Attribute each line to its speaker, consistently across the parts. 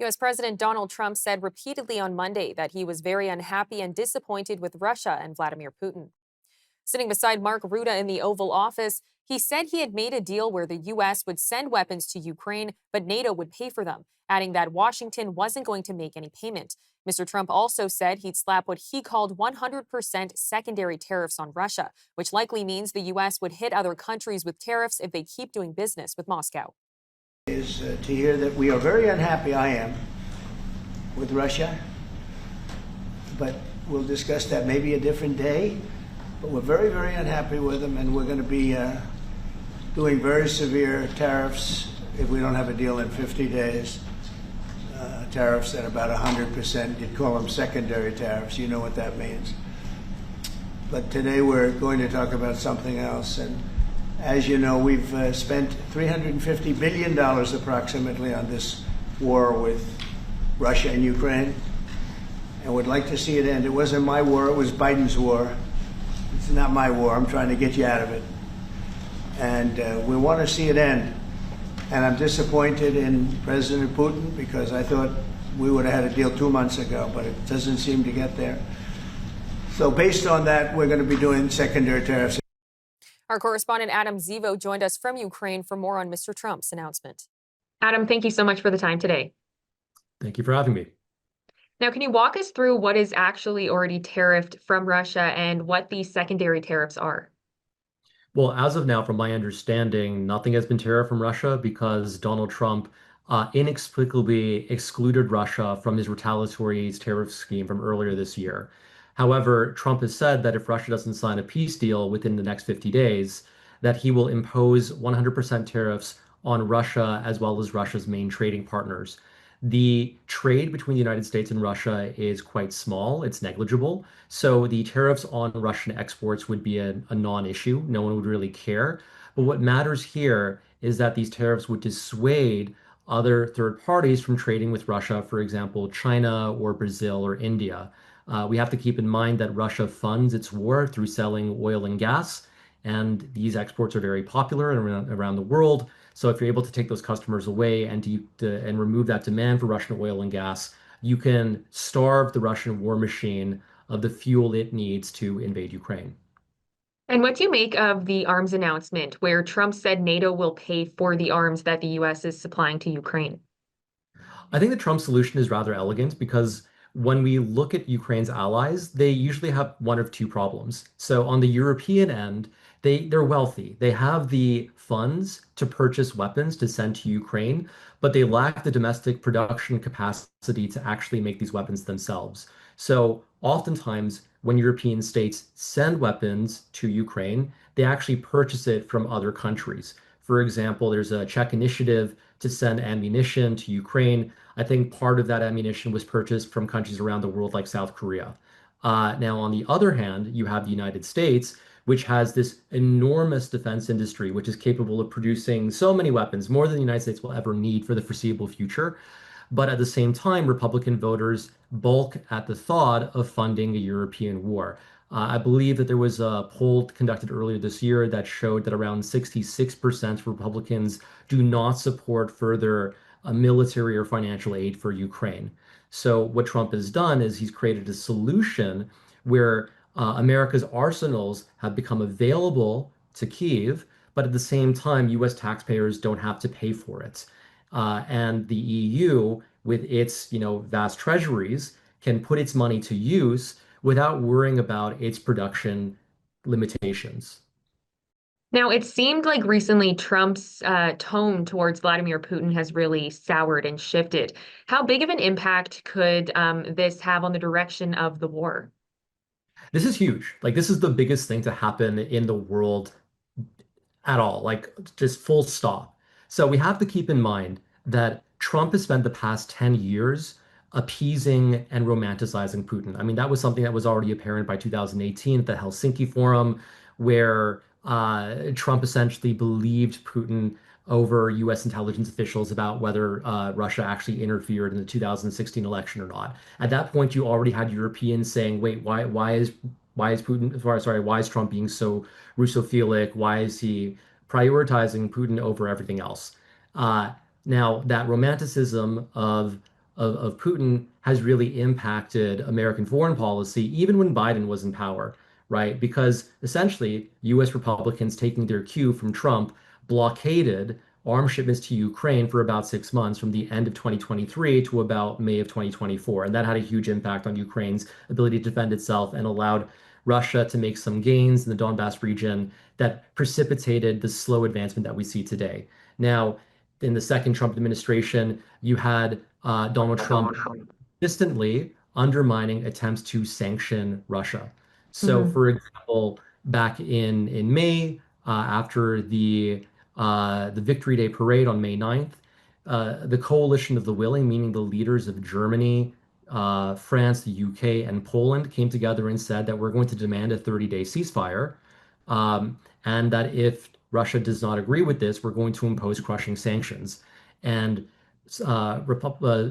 Speaker 1: U.S. President Donald Trump said repeatedly on Monday that he was very unhappy and disappointed with Russia and Vladimir Putin. Sitting beside Mark Rutte in the Oval Office, he said he had made a deal where the U.S. would send weapons to Ukraine, but NATO would pay for them, adding that Washington wasn't going to make any payment. Mr. Trump also said he'd slap what he called 100% secondary tariffs on Russia, which likely means the U.S. would hit other countries with tariffs if they keep doing business with Moscow.
Speaker 2: Is to hear that we are very unhappy, I am, with Russia, but we'll discuss that maybe a different day. But we're very, very unhappy with them, and we're going to be doing very severe tariffs if we don't have a deal in 50 days. Tariffs at about 100%. You'd call them secondary tariffs. You know what that means. But today we're going to talk about something else. And as you know, we've spent $350 billion approximately on this war with Russia and Ukraine, and would like to see it end. It wasn't my war, it was Biden's war. It's not my war. I'm trying to get you out of it. And we want to see it end. And I'm disappointed in President Putin because I thought we would have had a deal 2 months ago, but it doesn't seem to get there. So based on that, we're going to be doing secondary tariffs.
Speaker 1: Our correspondent Adam Zivo joined us from Ukraine for more on Mr. Trump's announcement.
Speaker 3: Adam, thank you so much for the time today.
Speaker 4: Thank you for having me.
Speaker 3: Now, can you walk us through what is actually already tariffed from Russia and what these secondary tariffs are?
Speaker 4: Well, as of now, from my understanding, nothing has been tariffed from Russia because Donald Trump inexplicably excluded Russia from his retaliatory tariff scheme from earlier this year. However, Trump has said that if Russia doesn't sign a peace deal within the next 50 days, that he will impose 100% tariffs on Russia as well as Russia's main trading partners. The trade between the United States and Russia is quite small. It's negligible. So the tariffs on Russian exports would be a non-issue. No one would really care. But what matters here is that these tariffs would dissuade other third parties from trading with Russia, for example, China or Brazil or India. We have to keep in mind that Russia funds its war through selling oil and gas, and these exports are very popular around the world. So if you're able to take those customers away and remove that demand for Russian oil and gas, you can starve the Russian war machine of the fuel it needs to invade Ukraine.
Speaker 3: And what do you make of the arms announcement where Trump said NATO will pay for the arms that the U.S. is supplying to Ukraine?
Speaker 4: I think the Trump solution is rather elegant because when we look at Ukraine's allies, they usually have one of two problems. So on the European end, they're wealthy. They have the funds to purchase weapons to send to Ukraine, but they lack the domestic production capacity to actually make these weapons themselves. So oftentimes, when European states send weapons to Ukraine, they actually purchase it from other countries. For example, there's a Czech initiative to send ammunition to Ukraine. I think part of that ammunition was purchased from countries around the world like South Korea. Now, on the other hand, you have the United States, which has this enormous defense industry, which is capable of producing so many weapons, more than the United States will ever need for the foreseeable future. But at the same time, Republican voters balk at the thought of funding a European war. I believe that there was a poll conducted earlier this year that showed that around 66% of Republicans do not support further military or financial aid for Ukraine. So what Trump has done is he's created a solution where America's arsenals have become available to Kyiv, but at the same time, U.S. taxpayers don't have to pay for it. And the EU, with its vast treasuries, can put its money to use without worrying about its production limitations.
Speaker 3: Now, it seemed like recently Trump's tone towards Vladimir Putin has really soured and shifted. How big of an impact could this have on the direction of the war?
Speaker 4: This is huge. Like, this is the biggest thing to happen in the world at all, like just full stop. So we have to keep in mind that Trump has spent the past 10 years appeasing and romanticizing Putin. I mean, that was something that was already apparent by 2018 at the Helsinki Forum, where Trump essentially believed Putin over U.S. intelligence officials about whether Russia actually interfered in the 2016 election or not. At that point, you already had Europeans saying, "Wait, why is Putin? Sorry, why is Trump being so Russophilic? Why is he prioritizing Putin over everything else?" Now, that romanticism of of Putin has really impacted American foreign policy, even when Biden was in power, right? Because essentially, US Republicans, taking their cue from Trump, blockaded arms shipments to Ukraine for about 6 months from the end of 2023 to about May of 2024. And that had a huge impact on Ukraine's ability to defend itself and allowed Russia to make some gains in the Donbass region that precipitated the slow advancement that we see today. Now, in the second Trump administration, you had Donald Trump consistently undermining attempts to sanction Russia. So,
Speaker 3: Mhm.
Speaker 4: for example, back in May, after the Victory Day parade on May 9th, the coalition of the willing, meaning the leaders of Germany, France, the UK, and Poland, came together and said that we're going to demand a 30-day ceasefire, and that if Russia does not agree with this, we're going to impose crushing sanctions. And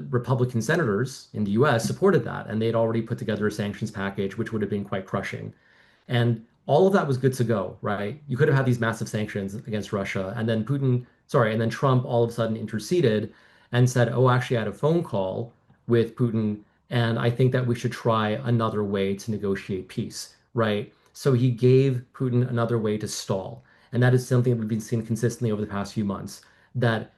Speaker 4: Republican senators in the US supported that, and they'd already put together a sanctions package, which would have been quite crushing. And all of that was good to go, right? You could have had these massive sanctions against Russia, and then and then Trump all of a sudden interceded and said, "Oh, actually, I had a phone call with Putin, and I think that we should try another way to negotiate peace," right? So he gave Putin another way to stall. And that is something that we've been seeing consistently over the past few months, that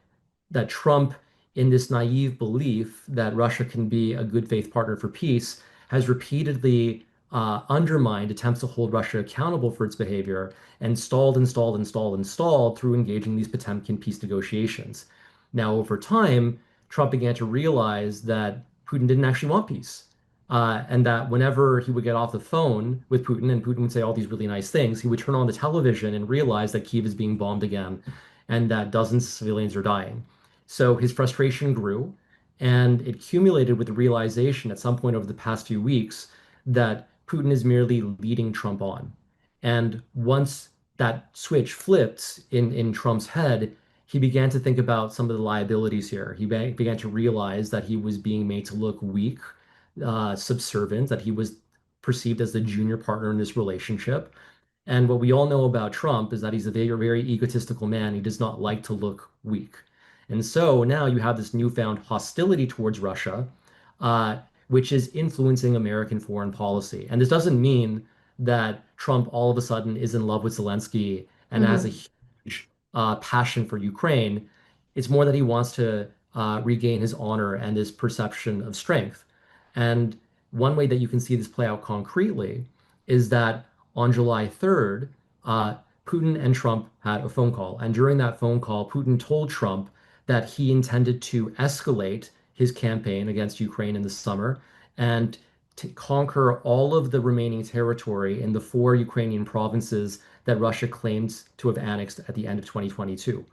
Speaker 4: Trump, in this naive belief that Russia can be a good faith partner for peace, has repeatedly undermined attempts to hold Russia accountable for its behavior and stalled through engaging these Potemkin peace negotiations. Now, over time, Trump began to realize that Putin didn't actually want peace. And that whenever he would get off the phone with Putin and Putin would say all these really nice things, he would turn on the television and realize that Kyiv is being bombed again and that dozens of civilians are dying. So his frustration grew, and it accumulated with the realization at some point over the past few weeks that Putin is merely leading Trump on. And once that switch flipped in Trump's head, he began to think about some of the liabilities here. He began to realize that he was being made to look weak, subservient, that he was perceived as the junior partner in this relationship. And what we all know about Trump is that he's a very, very egotistical man. He does not like to look weak. And so now you have this newfound hostility towards Russia, uh, which is influencing American foreign policy. And this doesn't mean that Trump all of a sudden is in love with Zelensky and has a
Speaker 3: Mhm.
Speaker 4: huge passion for Ukraine. It's more that he wants to regain his honor and his perception of strength. And one way that you can see this play out concretely is that on July 3rd, Putin and Trump had a phone call. And during that phone call, Putin told Trump that he intended to escalate his campaign against Ukraine in the summer and to conquer all of the remaining territory in the four Ukrainian provinces that Russia claims to have annexed at the end of 2022.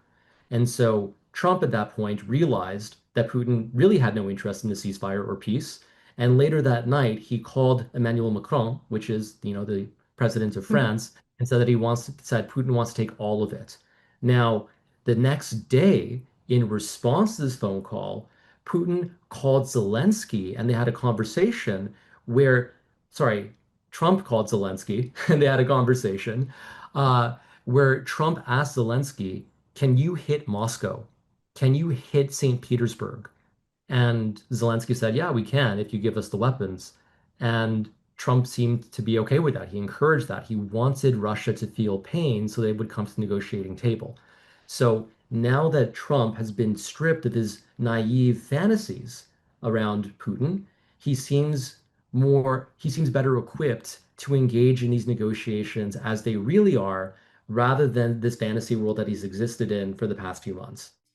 Speaker 4: And so Trump at that point realized that Putin really had no interest in the ceasefire or peace. And later that night, he called Emmanuel Macron, which is, the president of
Speaker 3: Mhm.
Speaker 4: France, and said that said Putin wants to take all of it. Now, the next day, in response to this phone call, Putin called Zelensky and they had a conversation where, sorry, Trump called Zelensky and they had a conversation uh, where Trump asked Zelensky, can you hit Moscow? Can you hit St. Petersburg? And Zelensky said, yeah, we can if you give us the weapons. And Trump seemed to be okay with that. He encouraged that. He wanted Russia to feel pain so they would come to the negotiating table. So now that Trump has been stripped of his naive fantasies around Putin, he seems better equipped to engage in these negotiations as they really are, rather than this fantasy world that he's existed in for the past few months.